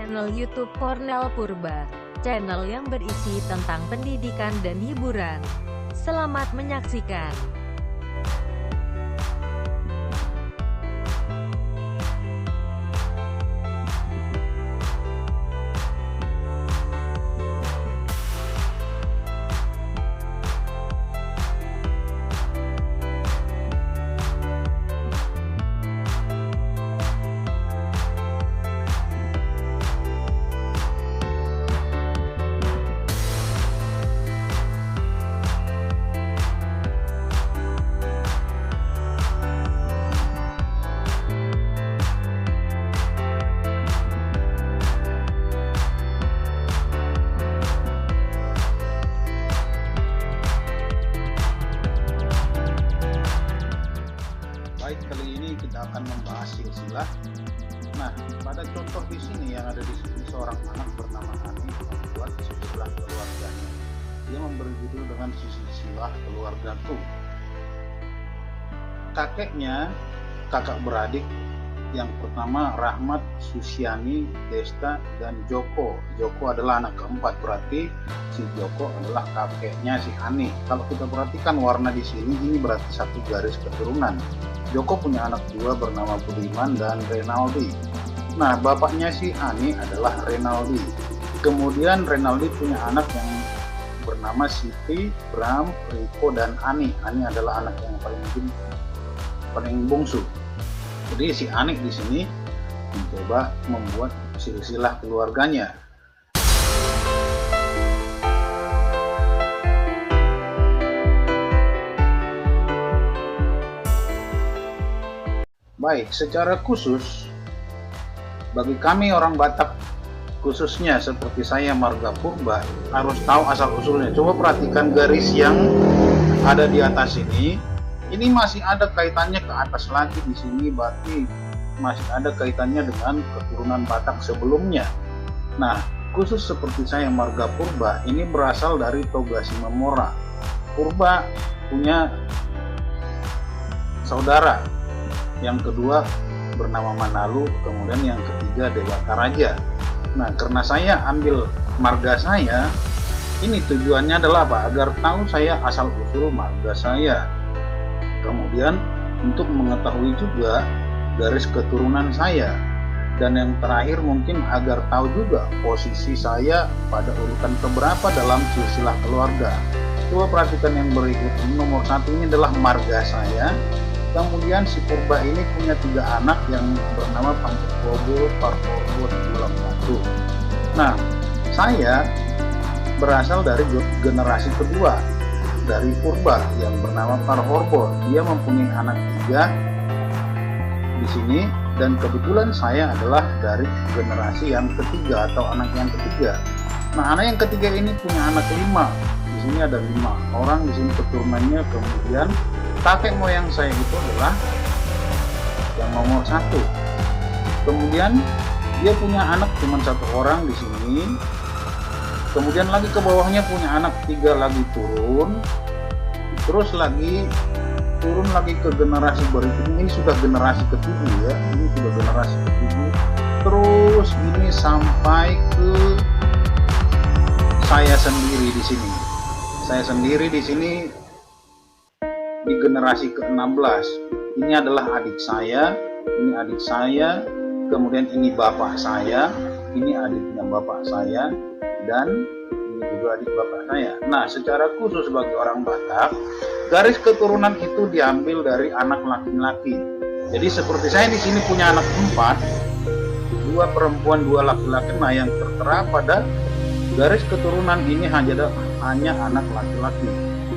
channel YouTube Cornel Purba, channel yang berisi tentang pendidikan dan hiburan. Selamat menyaksikan. Baik, kali ini kita akan membahas silsilah. Nah, pada contoh di sini yang ada di sini seorang anak bernama Ani membuat silsilah keluarganya. Dia memberi judul dengan silsilah keluargaku. Kakeknya, kakak beradik yang pertama Rahmat, Susiani, Desta, dan Joko. Joko adalah anak keempat, berarti si Joko adalah kakeknya si Ani. Kalau kita perhatikan warna di sini, ini berarti satu garis keturunan. Joko punya anak dua bernama Budiman dan Renaldi. Nah, bapaknya si Ani adalah Renaldi. Kemudian Renaldi punya anak yang bernama Siti, Bram, Riko, dan Ani. Ani adalah anak yang paling bungsu. Jadi si Ani di sini mencoba membuat silsilah keluarganya. Baik, secara khusus bagi kami orang Batak, khususnya seperti saya marga Purba, harus tahu asal usulnya. Coba perhatikan garis yang ada di atas ini. Ini masih ada kaitannya ke atas lagi di sini, berarti masih ada kaitannya dengan keturunan Batak sebelumnya. Nah, khusus seperti saya marga Purba, ini berasal dari Togasi Memora. Purba punya saudara. Yang kedua bernama Manalu, kemudian yang ketiga Dewata Raja. Nah, karena saya ambil marga saya, ini tujuannya adalah apa? Agar tahu saya asal usul marga saya. Kemudian untuk mengetahui juga garis keturunan saya. Dan yang terakhir mungkin agar tahu juga posisi saya pada urutan keberapa dalam silsilah keluarga. Coba perhatikan yang berikut. Nomor satu ini adalah marga saya. Kemudian si Purba ini punya 3 anak yang bernama Pangkobo, Parporbo, dan Bulambatu. Nah, saya berasal dari generasi kedua dari Purba yang bernama Parporbo. Dia mempunyai anak 3 di sini, dan kebetulan saya adalah dari generasi yang ketiga atau anak yang ketiga. Nah, anak yang ketiga ini punya anak 5. Di sini ada 5 orang di sini keturunannya. Kemudian kakek moyang saya itu adalah yang nomor 1. Kemudian dia punya anak cuma 1 orang di sini. Kemudian lagi ke bawahnya punya anak 3 lagi turun. Terus lagi turun lagi ke generasi berikutnya. Ini sudah generasi ke-7 ya. Ini sudah generasi ke-7. Terus ini sampai ke saya sendiri di sini. Saya sendiri di sini di generasi ke-16. Ini adalah adik saya, ini adik saya, kemudian ini bapak saya, ini adiknya bapak saya, dan ini juga adik bapak saya. Nah, secara khusus bagi orang Batak, garis keturunan itu diambil dari anak laki-laki. Jadi seperti saya di sini punya anak 4, 2 perempuan, 2 laki-laki. Nah, yang tertera pada garis keturunan ini hanya anak laki-laki.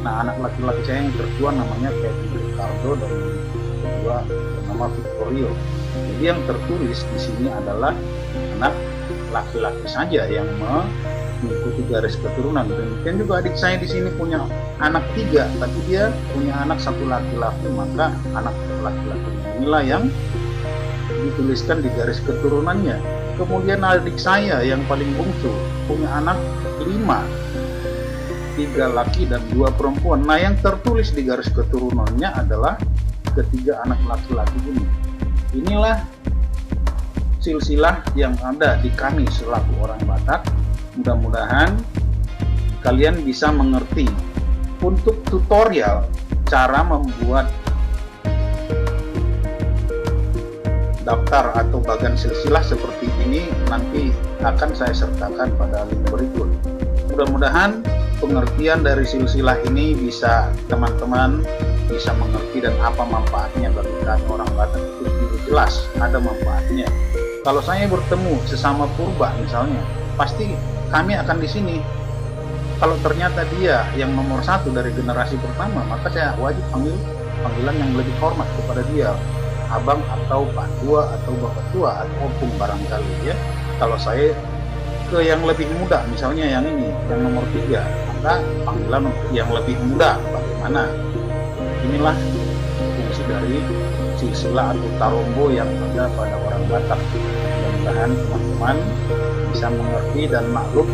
Nah, anak laki-laki saya yang tertua namanya Kevin Ricardo dan kedua bernama Victorio. Jadi yang tertulis di sini adalah anak laki-laki saja yang mengikuti garis keturunan. Demikian juga adik saya di sini punya anak 3, tapi dia punya anak 1 laki-laki, maka anak laki-laki inilah yang dituliskan di garis keturunannya. Kemudian adik saya yang paling bungsu punya anak 5. 3 laki dan 2 perempuan. Nah, yang tertulis di garis keturunannya adalah ketiga anak laki-laki ini. Inilah silsilah yang ada di kami selaku orang Batak. Mudah-mudahan kalian bisa mengerti. Untuk tutorial cara membuat daftar atau bagan silsilah seperti ini nanti akan saya sertakan pada link berikut. Mudah-mudahan pengertian dari silsilah ini bisa teman-teman bisa mengerti dan apa manfaatnya bagi kami orang Batak itu jelas ada manfaatnya. Kalau saya bertemu sesama purba misalnya, pasti kami akan di sini. Kalau ternyata dia yang nomor satu dari generasi pertama, maka saya wajib panggilan yang lebih hormat kepada dia, abang atau pak tua atau bapak tua atau opung barangkali ya. Kalau saya ke yang lebih muda, misalnya yang ini, yang nomor 3, maka panggilan untuk yang lebih muda bagaimana? Inilah fungsi dari silsilah atau tarombo yang ada pada orang Batak. Mudah-mudahan teman-teman bisa mengerti dan maklum.